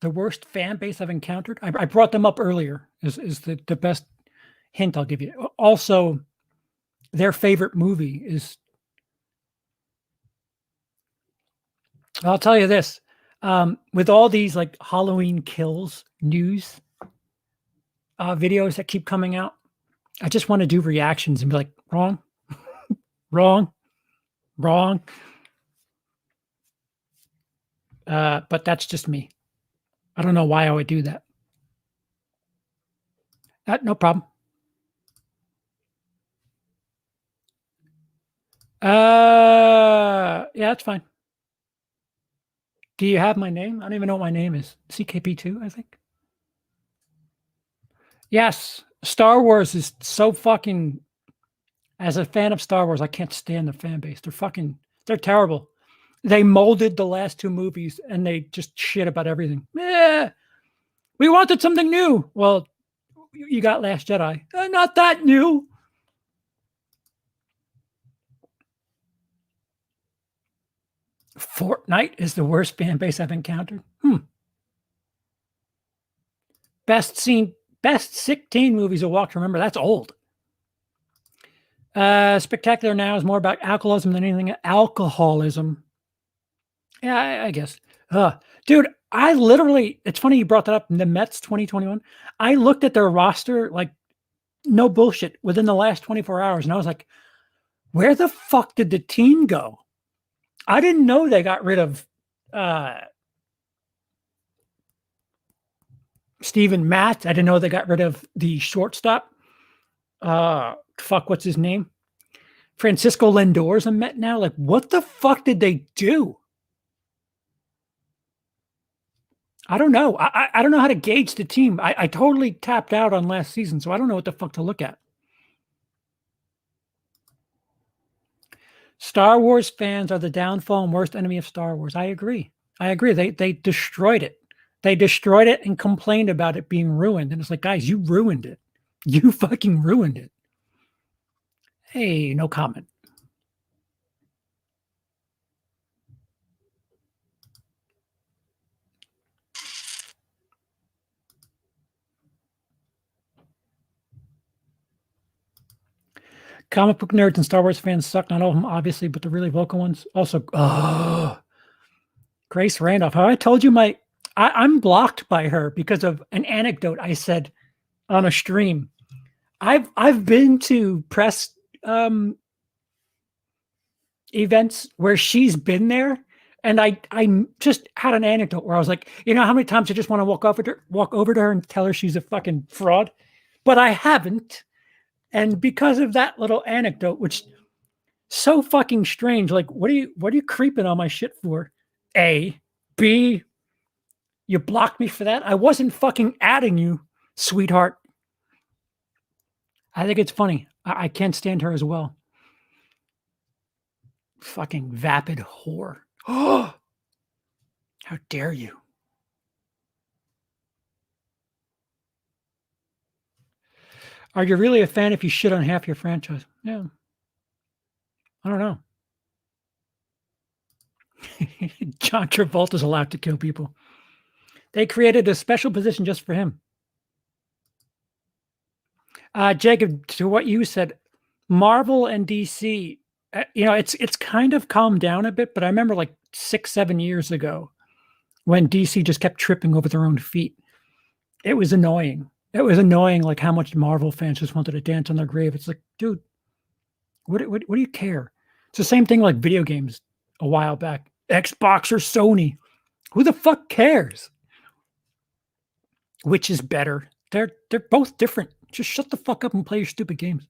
The worst fan base I've encountered? I brought them up earlier, is the best hint I'll give you. Also, their favorite movie is, I'll tell you this, with all these like Halloween Kills news videos that keep coming out, I just want to do reactions and be like, wrong, wrong, wrong. But that's just me. I don't know why I would do that. No problem. Yeah, that's fine. Do you have my name? I don't even know what my name is. CKP2, I think. Yes, Star Wars is so fucking. As a fan of Star Wars, I can't stand the fan base. They're terrible. They molded the last two movies and they just shit about everything. Yeah, we wanted something new. Well, you got Last Jedi. Not that new. Fortnite is the worst fan base I've encountered. Best sick teen movies to walk to remember. That's old. Spectacular Now is more about alcoholism than anything. Alcoholism. Yeah, I guess. Dude, I literally, it's funny you brought that up in the Mets 2021. I looked at their roster, like, no bullshit, within the last 24 hours, and I was like, where the fuck did the team go? I didn't know they got rid of Steven Matz. I didn't know they got rid of the shortstop. What's his name? Francisco Lindor's a Met now. Like, what the fuck did they do? I don't know. I don't know how to gauge the team. I totally tapped out on last season, so I don't know what the fuck to look at. Star Wars fans are the downfall and worst enemy of Star Wars. I agree. They destroyed it. They destroyed it and complained about it being ruined. And it's like, guys, you ruined it. You fucking ruined it. Hey, no comment. Comic book nerds and Star Wars fans suck. Not all of them, obviously, but the really vocal ones also. Grace Randolph. How I told you I'm blocked by her because of an anecdote I said on a stream. I've been to press events where she's been there, And I just had an anecdote where I was like, you know how many times I just want to walk over to her and tell her she's a fucking fraud, but I haven't. And because of that little anecdote, which so fucking strange, like what are you creeping on my shit for? A, B, you blocked me for that. I wasn't fucking adding you, sweetheart. I think it's funny. I can't stand her as well. Fucking vapid whore. Oh, how dare you? Are you really a fan if you shit on half your franchise? Yeah. I don't know. John Travolta's allowed to kill people. They created a special position just for him. Jacob, to what you said, Marvel and DC, it's kind of calmed down a bit, but I remember like 6, 7 years ago when DC just kept tripping over their own feet. It was annoying. It was annoying, like how much Marvel fans just wanted to dance on their grave. It's like, dude, what do you care? It's the same thing like video games a while back. Xbox or Sony. Who the fuck cares? Which is better? They're both different. Just shut the fuck up and play your stupid games.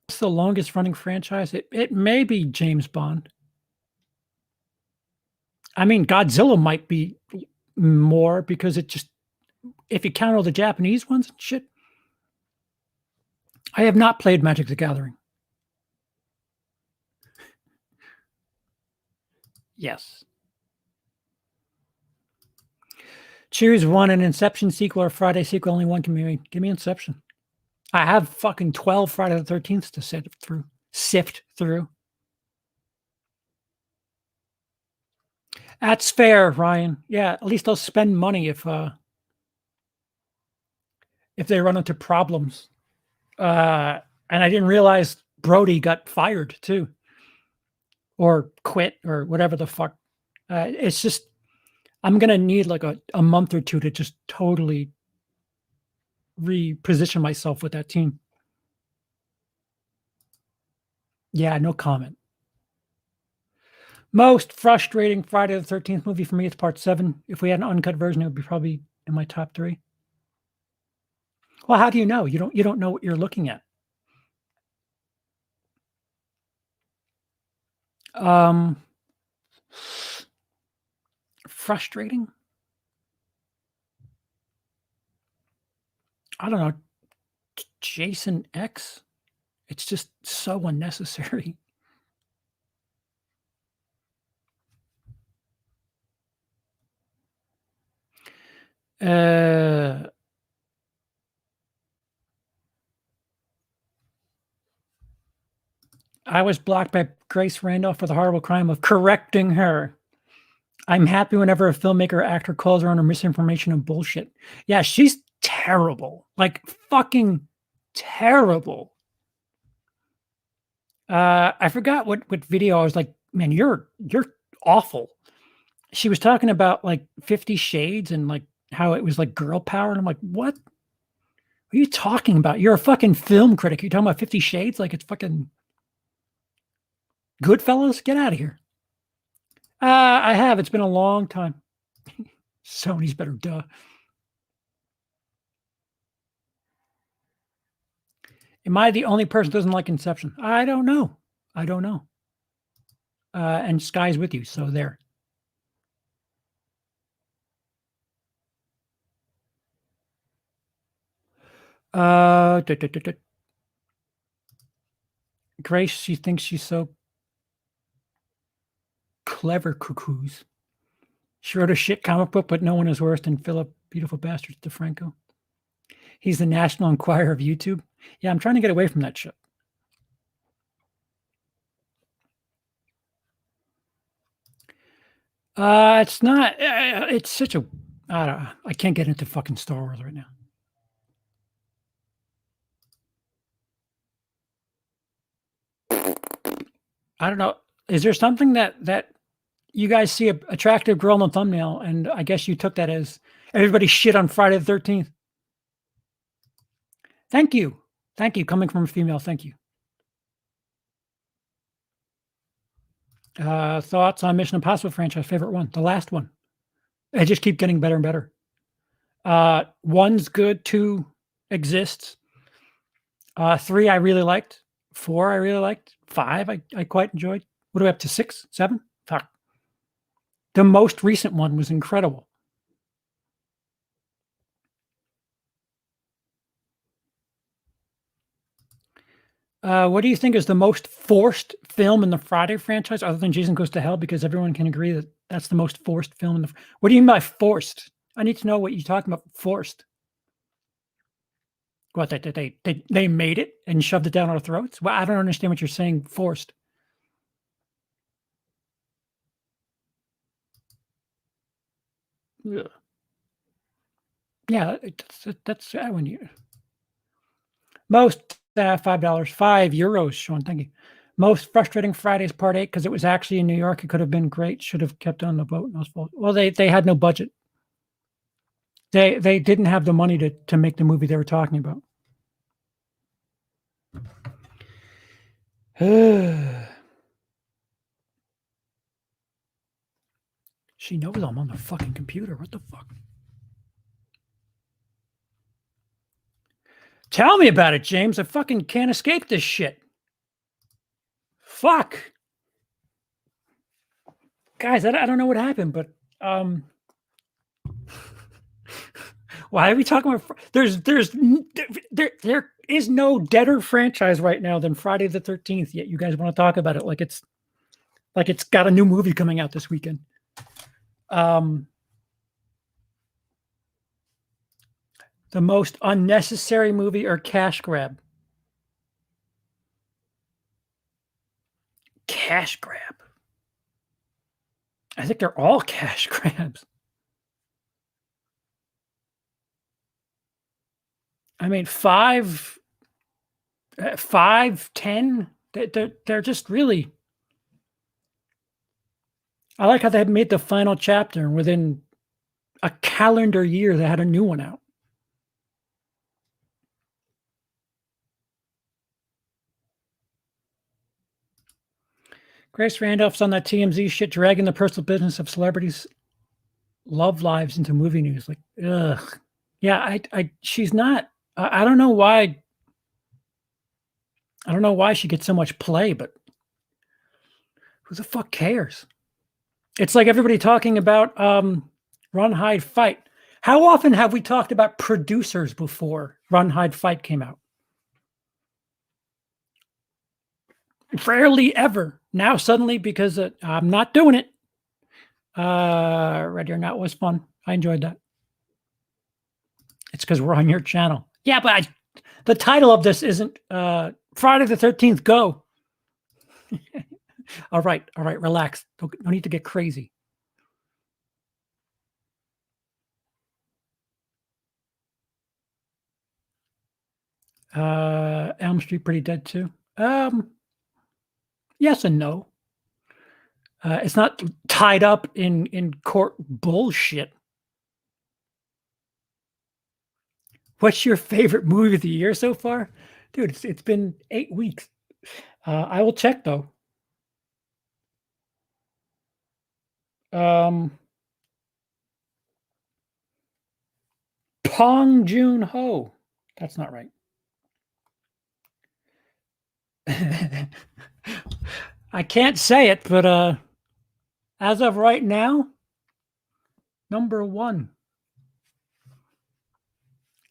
It's the longest running franchise. It may be James Bond. I mean, Godzilla might be more because it just, if you count all the Japanese ones and shit. I have not played Magic the Gathering. Yes. Choose one, an Inception sequel or Friday sequel. Only one can be made. Give me Inception. I have fucking 12 Friday the 13th to sift through. That's fair, Ryan. Yeah, at least I'll spend money if they run into problems. And I didn't realize Brody got fired too, or quit, or whatever the fuck. It's just I'm gonna need like a month or two to just totally reposition myself with that team. Yeah, no comment. Most frustrating Friday the 13th movie for me is part 7. If we had an uncut version, it would be probably in my top 3. Well, how do you know? You don't know what you're looking at. Frustrating? I don't know. Jason X? It's just so unnecessary. I was blocked by Grace Randolph for the horrible crime of correcting her. I'm happy whenever a filmmaker or actor calls her on her misinformation and bullshit. Yeah, she's terrible. Like, fucking terrible. I forgot what video I was like, "Man, you're awful." She was talking about, like, 50 Shades and, like, how it was, like, girl power, and I'm like, "What? What are you talking about? You're a fucking film critic. You're talking about 50 Shades like it's fucking Goodfellas? Get out of here." I have. It's been a long time. Sony's better, duh. Am I the only person who doesn't like Inception? I don't know. I don't know. And Sky's with you, so there. Grace, she thinks she's so clever, cuckoos. She wrote a shit comic book, but no one is worse than Philip Beautiful Bastard DeFranco. He's the National Enquirer of YouTube. Yeah, I'm trying to get away from that shit. It's not. It's such a. I don't know. I can't get into fucking Star Wars right now. I don't know. Is there something that you guys see a attractive girl in the thumbnail, and I guess you took that as everybody shit on Friday the 13th? Thank you. Thank you. Coming from a female, thank you. Thoughts on Mission Impossible franchise? Favorite one? The last one. They just keep getting better and better. One's good. Two exists. Three I really liked. Four I really liked. Five I quite enjoyed. What are we up to? Six? Seven? Fuck. The most recent one was incredible. What do you think is the most forced film in the Friday franchise other than Jason Goes to Hell? Because everyone can agree that that's the most forced film in the. What do you mean by forced? I need to know what you're talking about. Forced. What they made it and shoved it down our throats? Well, I don't understand what you're saying. Forced. Yeah, yeah, that's when you most $5, €5, Sean. Thank you. Most frustrating Fridays part 8 because it was actually in New York. It could have been great. Should have kept on the boat. Well, they had no budget. They didn't have the money to make the movie they were talking about. She knows I'm on the fucking computer. What the fuck? Tell me about it, James. I fucking can't escape this shit. Fuck. Guys, I don't know what happened, but why are we talking about there is no deader franchise right now than Friday the 13th, yet you guys want to talk about it like it's got a new movie coming out this weekend. The most unnecessary movie or cash grab? Cash grab. I think they're all cash grabs. I mean, 5, 10, they're just really. I like how they made the final chapter and within a calendar year, they had a new one out. Grace Randolph's on that TMZ shit, dragging the personal business of celebrities' love lives into movie news. Like, ugh. Yeah, she's not. I don't know why. I don't know why she gets so much play, but who the fuck cares? It's like everybody talking about Run, Hide, Fight. How often have we talked about producers before Run, Hide, Fight came out? Rarely ever. Now suddenly, because I'm not doing it. Ready or Not was fun. I enjoyed that. It's because we're on your channel. Yeah, but the title of this isn't Friday the 13th, go. All right, relax. No need to get crazy. Elm Street pretty dead too. Yes and no. It's not tied up in court bullshit. What's your favorite movie of the year so far? Dude, it's been 8 weeks. I will check though. Pong Joon-ho. That's not right. I can't say it, but as of right now, number 1.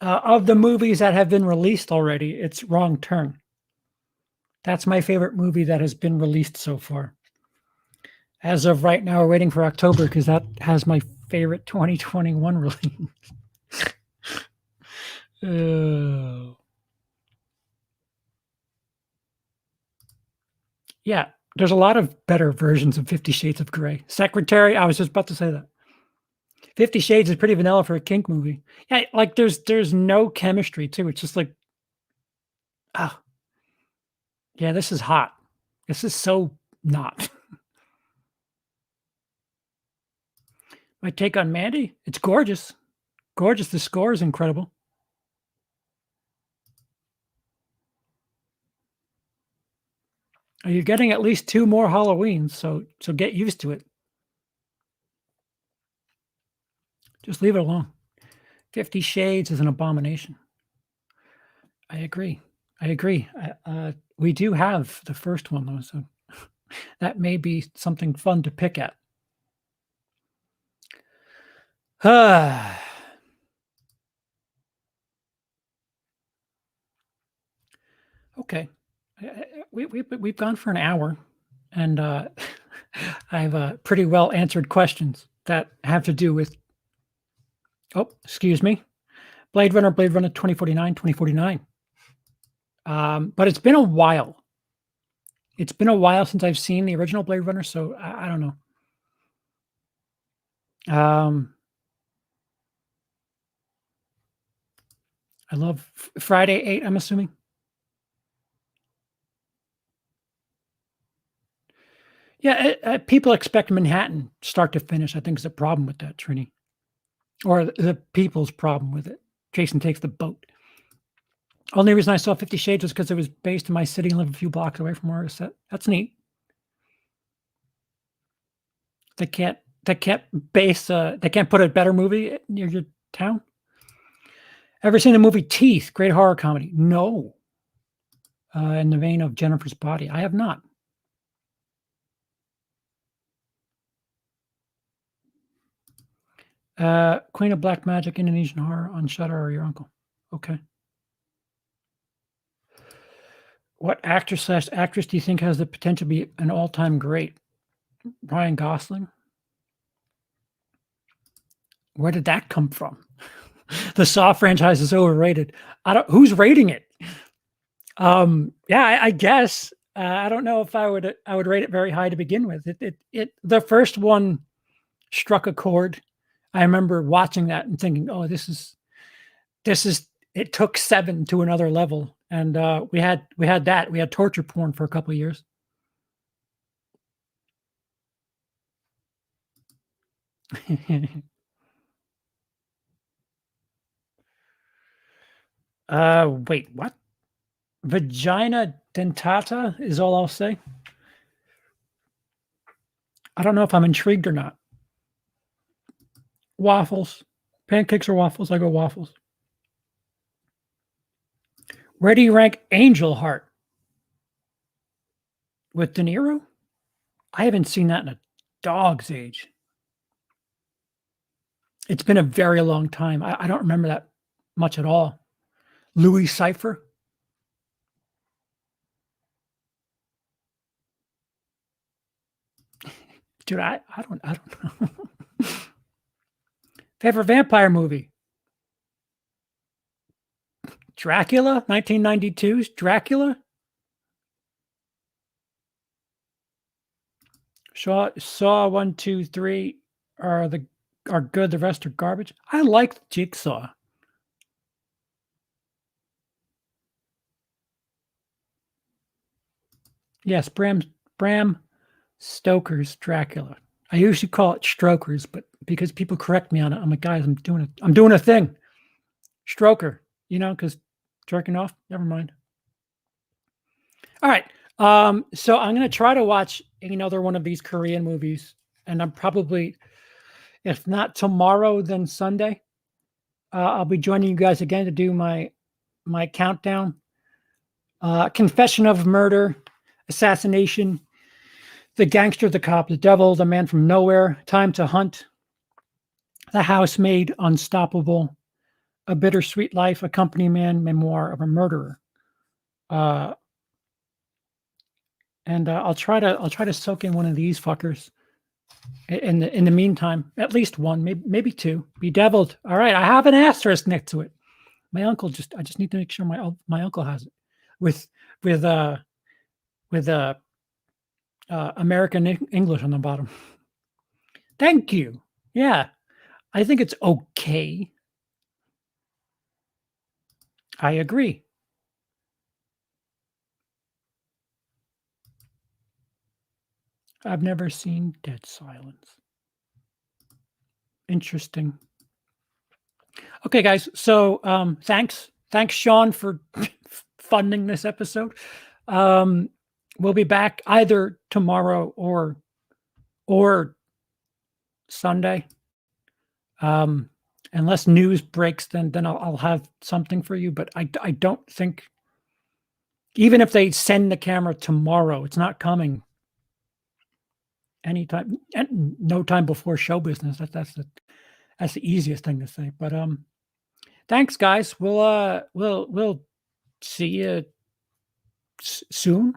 Of the movies that have been released already, it's Wrong Turn. That's my favorite movie that has been released so far. As of right now, we're waiting for October because that has my favorite 2021 release. Yeah, there's a lot of better versions of 50 Shades of Grey. Secretary, I was just about to say that. 50 Shades is pretty vanilla for a kink movie. Yeah, like there's no chemistry too. It's just like, oh, yeah, this is hot. This is so not. My take on Mandy, it's gorgeous. Gorgeous. The score is incredible. You're getting at least 2 more Halloweens, so get used to it. Just leave it alone. 50 Shades is an abomination. I agree. I agree. We do have the first one, though, so that may be something fun to pick at. Okay. We've gone for an hour, and I've pretty well answered questions that have to do with. Oh, excuse me, Blade Runner 2049, 2049. But it's been a while. It's been a while since I've seen the original Blade Runner, so I don't know. I love Friday 8, I'm assuming. Yeah, people expect Manhattan start to finish. I think is a problem with that, Trini, or the people's problem with it. Jason takes the boat. Only reason I saw 50 Shades was because it was based in my city and live a few blocks away from where it was set. That's neat. They can't they can't put a better movie near your town. Ever seen the movie Teeth? Great horror comedy. No. In the vein of Jennifer's Body, I have not. Queen of Black Magic, Indonesian horror on Shudder or your uncle. Okay. What actor/actress do you think has the potential to be an all-time great? Ryan Gosling. Where did that come from? The Saw franchise is overrated. Who's rating it? Yeah, I guess. I don't know if I would rate it very high to begin with. The first one struck a chord. I remember watching that and thinking, "Oh, this is." It took 7 to another level, and we had that. We had torture porn for a couple of years. Wait, what? Vagina dentata is all I'll say. I don't know if I'm intrigued or not. Waffles. Pancakes or waffles? I go waffles. Where do you rank Angel Heart? With De Niro? I haven't seen that in a dog's age. It's been a very long time. I don't remember that much at all. Louis Cypher? Dude, I don't know. Favorite vampire movie? Dracula? 1992's Dracula? Saw 1, 2, 3 are good. The rest are garbage. I like Jigsaw. Yes, Bram Stoker's Dracula. I usually call it Strokers, but because people correct me on it, I'm like, guys, I'm doing a thing. Stroker, because jerking off. Never mind. All right. So I'm gonna try to watch another one of these Korean movies, and I'm probably, if not tomorrow, then Sunday. I'll be joining you guys again to do my countdown. Confession of Murder, Assassination, The Gangster, The Cop, The Devil, The Man from Nowhere, Time to Hunt, The Housemaid, Unstoppable, A Bittersweet Life, A Company Man, Memoir of a Murderer. And I'll try to soak in one of these fuckers. In the meantime, at least one, maybe 2. Bedeviled. All right, I have an asterisk next to it. My uncle I just need to make sure my uncle has it with American English on the bottom. Thank you. Yeah, I think it's okay. I agree. I've never seen Dead Silence. Interesting. Okay, guys. So thanks, Sean, for funding this episode. we'll be back either tomorrow or Sunday. Unless news breaks, then I'll have something for you. But I don't think, even if they send the camera tomorrow, it's not coming anytime, and no time before show business. That's the easiest thing to say. But thanks, guys. We'll see you soon.